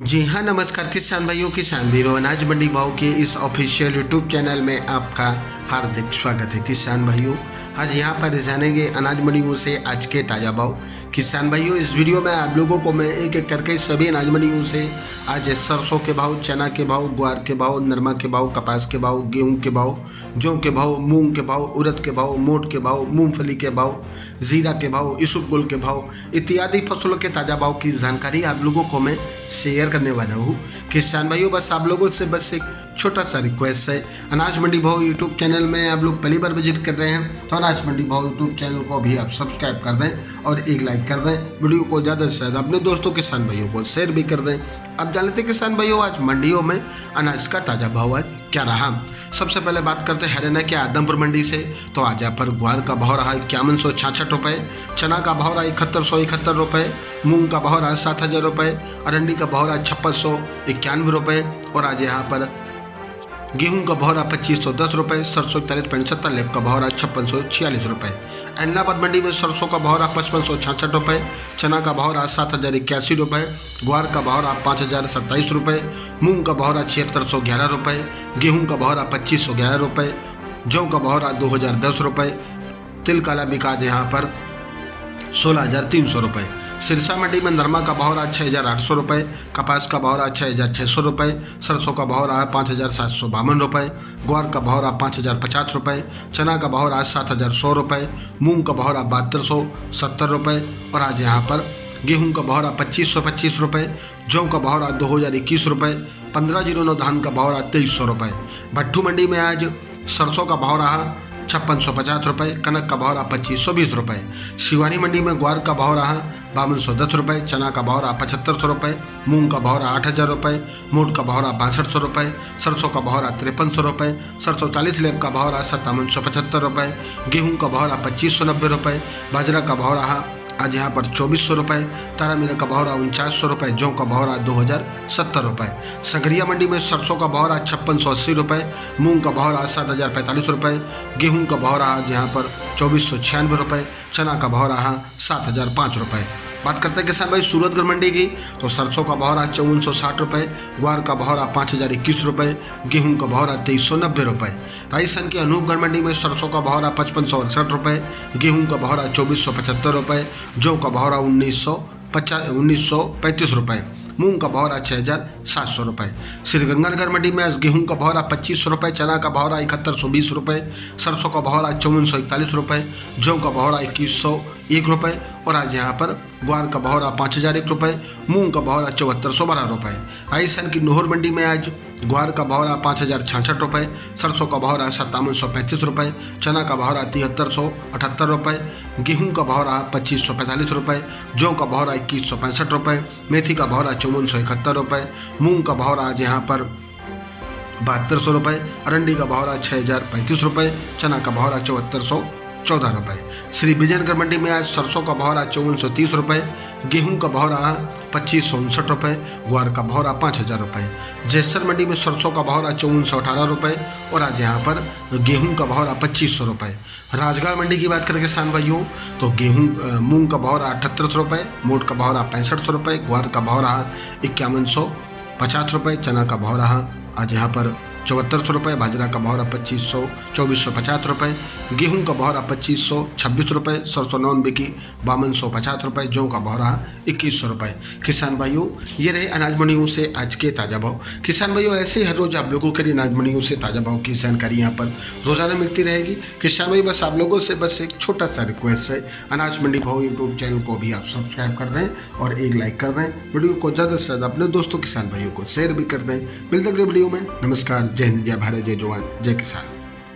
जी हाँ, नमस्कार किसान भाइयों, किसान वीरों, अनाज मंडी भाव के इस ऑफिशियल यूट्यूब चैनल में आपका हार्दिक स्वागत है। किसान भाइयों, आज यहाँ पर जानेंगे अनाज मंडियों से आज के ताज़ा भाव। किसान भाइयों, इस वीडियो में आप लोगों को मैं एक एक करके सभी अनाज मंडियों से आज सरसों के भाव, चना के भाव, ग्वार के भाव, नरमा के भाव, कपास के भाव, गेहूँ के भाव, जौ के भाव, मूंग के भाव, उड़द के भाव, मोट के भाव, मूंगफली के भाव, जीरा के भाव, इसबगोल के भाव इत्यादि फसलों के ताज़ा भाव की जानकारी आप लोगों को मैं शेयर करने वाला हूँ। किसान भाइयों, बस आप लोगों से बस एक छोटा सा रिक्वेस्ट है, अनाज मंडी भाव यूट्यूब चैनल में आप लोग पहली बार विजिट कर रहे हैं तो अनाज मंडी भाव यूट्यूब चैनल को भी आप सब्सक्राइब कर दें और एक लाइक कर दें। वीडियो को ज़्यादा से ज़्यादा अपने दोस्तों किसान भाइयों को शेयर भी कर दें। अब जान लेते किसान भाइयों, आज मंडियों में अनाज का ताज़ा भाव आज क्या रहा। सबसे पहले बात करते हैं हरियाणा के आदमपुर मंडी से। तो आज यहाँ पर ग्वार का भाव रहा 5166 रुपये, चना का भाव रहा 7171 रुपये, मूंग का भाव रहा 7000 रुपये, अरंडी का भाव रहा 5691 रुपये और आज यहाँ पर गेहूं का भाव रहा 2510 रुपये, सरसों 41.70, लेप का भाव रहा 5646 रुपये। इलाहाबाद मंडी में सरसों का भाव रहा 5566 रुपये, चना का भाव रहा 7081 रुपये, ग्वार का भाव रहा 5027 रुपये, मूंग का भाव रहा 7611 रुपये, गेहूं का भाव रहा 2511 रुपये, जौ का भाव रहा 2010 रुपये, तिल काला बिका यहाँ पर 16300 रुपये। सिरसा मंडी में नरमा का भाव रहा 6800 रुपये, कपास का भाव रहा 6600 रुपये, सरसों का भाव रहा 5752 रुपये, ग्वार का भाव रहा 5050 रुपये, चना का भाव रहा 7100 रुपये, मूंग का भाव रहा 7270 रुपये और आज यहाँ पर गेहूं का भाव रहा 2525 रुपये, जौ का भाव रहा 2021 रुपये, 1509 धान का भाव रहा 2300 रुपये। भट्टू मंडी में आज सरसों का भाव रहा 5650 रुपये, कनक का भाव रहा 2520 रुपये। शिवानी मंडी में ग्वार का भाव रहा 5210 रुपये, चना का भाव रहा 7500 रुपये, मूंग का भाव रहा 8000 रुपये, मोट का भाव रहा 6200 रुपये, सरसों का भाव रहा 5300 रुपये, सरसों 40 लेब का भाव रहा 5775 रुपये, गेहूँ का भाव रहा 2590 रुपये, बाजरा का भाव रहा आज यहाँ पर 2400 रुपये, तारा मीरा का भाव रहा 4900 रुपये, जौ का भाव रहा 2070 रुपये। संगरिया मंडी में सरसों का भाव रहा 5680 रुपये, मूंग का भाव रहा 7045 रुपये, गेहूं का भाव रहा आज यहाँ पर 2496 रुपये, चना का भाव रहा 7005 रुपये। बात करते हैं किसान भाई सूरतगढ़ मंडी की। तो सरसों का भाव रहा 5460 रुपये, ग्वार का भाव रहा 5021 रुपये, गेहूं का भाव रहा 2390 रुपये। राजस्थान की अनूपगढ़ मंडी में सरसों का भाव रहा 5568 रुपये, गेहूं का भाव रहा 2475 रुपये, जौ का भाव रहा 1935 रुपये, मूंग का भाव रहा 6700 रुपये। श्रीगंगानगर मंडी में आज गेहूं का भाव रहा 2500 रुपये, चना का भाव रहा 7120 रुपये, सरसों का भाव रहा 5441 रुपये, जौ का भाव रहा 2101 रुपये और आज यहाँ पर ग्वार का भाव रहा 5001 रुपये, मूंग का भाव रहा 7412 रुपये। राजस्थान की नोहर मंडी में आज ग्वार का भाव रहा 5066 रुपये, सरसों का भाव रहा 5735 रुपये, चना का भाव रहा 7378 रुपये, गेहूं का भाव रहा 2545 रुपये, जौ का भाव रहा 2165 रुपये, मेथी का भाव रहा 5471 रुपये, मूंग का भाव रहा आज यहाँ पर 7200 रुपये, अरंडी का भाव रहा 6035 रुपये, चना का भाव रहा 7414 रुपये। श्री विजयनगर मंडी में आज सरसों का भाव रहा 5430 रुपये, गेहूं का भाव रहा 2559 रुपये, ग्वार का भाव रहा 5000 रुपये। जैसर मंडी में सरसों का भाव रहा 5418 रुपये और आज यहाँ पर गेहूं का भाव रहा 2500 रुपये। राजगढ़ मंडी की बात करें किसान भाइयों, तो गेहूं मूंग का भाव रहा 78 रुपये, मोट का भाव रहा 6500 रुपये, ग्वार का भाव रहा 5150 रुपये, चना का भाव रहा आज यहाँ पर 7400 रुपये, बाजरा का भाव रहा 2450 रुपये, गेहूं का भाव रहा 2526 रुपये, सरसों नॉन बिकी 5250 रुपये, जौ का भाव रहा 2100 रुपये। किसान भाइयों, ये रहे अनाज मंडियों से आज के ताज़ा भाव। किसान भाइयों, ऐसे ही हर रोज़ आप लोगों के लिए अनाज मंडियों से ताज़ा भाव की जानकारी यहाँ पर रोज़ाना मिलती रहेगी। किसान भाई, बस आप लोगों से बस एक छोटा सा रिक्वेस्ट है, अनाज मंडी भाव यूट्यूब चैनल को भी आप सब्सक्राइब कर दें और एक लाइक कर दें। वीडियो को ज़्यादा से ज़्यादा अपने दोस्तों किसान भाइयों को शेयर भी कर दें। मिलते अगले वीडियो में। नमस्कार, जय हिंद, जय भारत, जय जवान, जय किसान।